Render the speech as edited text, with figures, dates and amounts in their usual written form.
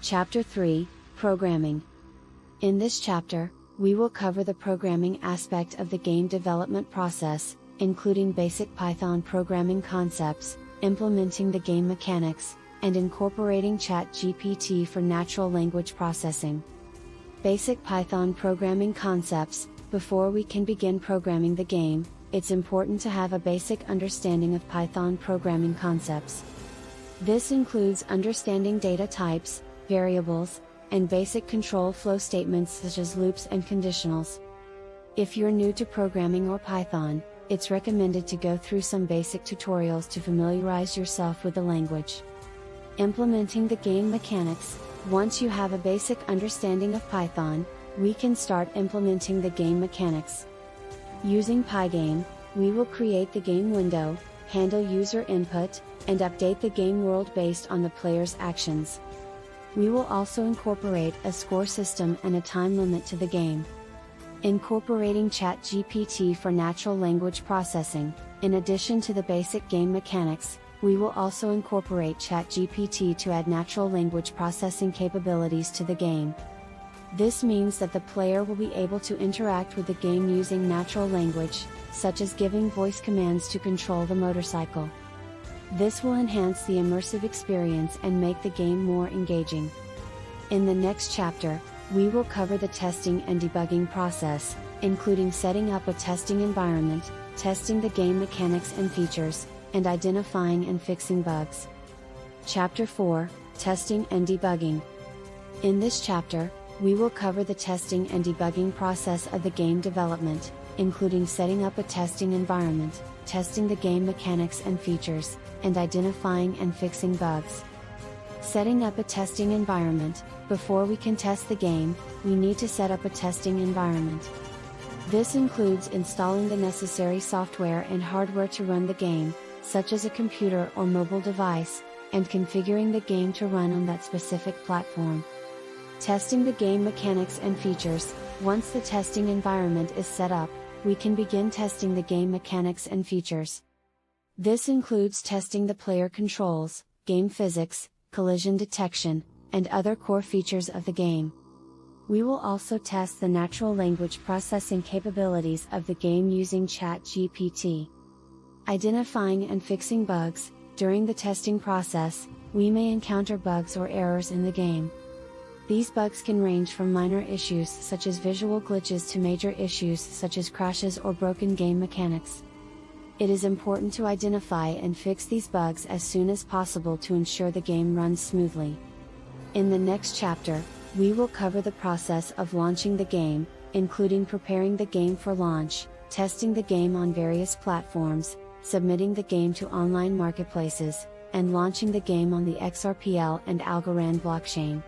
Chapter 3, Programming. In this chapter, we will cover the programming aspect of the game development process, including basic Python programming concepts, implementing the game mechanics, and incorporating ChatGPT for natural language processing. Basic Python programming concepts. Before we can begin programming the game, it's important to have a basic understanding of Python programming concepts. This includes understanding data types, variables, and basic control flow statements such as loops and conditionals. If you're new to programming or Python, it's recommended to go through some basic tutorials to familiarize yourself with the language. Implementing the game mechanics. Once you have a basic understanding of Python, we can start implementing the game mechanics. Using Pygame, we will create the game window, handle user input, and update the game world based on the player's actions. We will also incorporate a score system and a time limit to the game. Incorporating ChatGPT for natural language processing. In addition to the basic game mechanics, we will also incorporate ChatGPT to add natural language processing capabilities to the game. This means that the player will be able to interact with the game using natural language, such as giving voice commands to control the motorcycle. This will enhance the immersive experience and make the game more engaging. In the next chapter, we will cover the testing and debugging process, including setting up a testing environment, testing the game mechanics and features, and identifying and fixing bugs. Chapter 4, Testing and Debugging. In this chapter, we will cover the testing and debugging process of the game development, including setting up a testing environment, testing the game mechanics and features, and identifying and fixing bugs. Setting up a testing environment. Before we can test the game, we need to set up a testing environment. This includes installing the necessary software and hardware to run the game, such as a computer or mobile device, and configuring the game to run on that specific platform. Testing the game mechanics and features. Once the testing environment is set up, we can begin testing the game mechanics and features. This includes testing the player controls, game physics, collision detection, and other core features of the game. We will also test the natural language processing capabilities of the game using ChatGPT. Identifying and fixing bugs. During the testing process, we may encounter bugs or errors in the game. These bugs can range from minor issues such as visual glitches to major issues such as crashes or broken game mechanics. It is important to identify and fix these bugs as soon as possible to ensure the game runs smoothly. In the next chapter, we will cover the process of launching the game, including preparing the game for launch, testing the game on various platforms, submitting the game to online marketplaces, and launching the game on the XRPL and ALGO blockchain.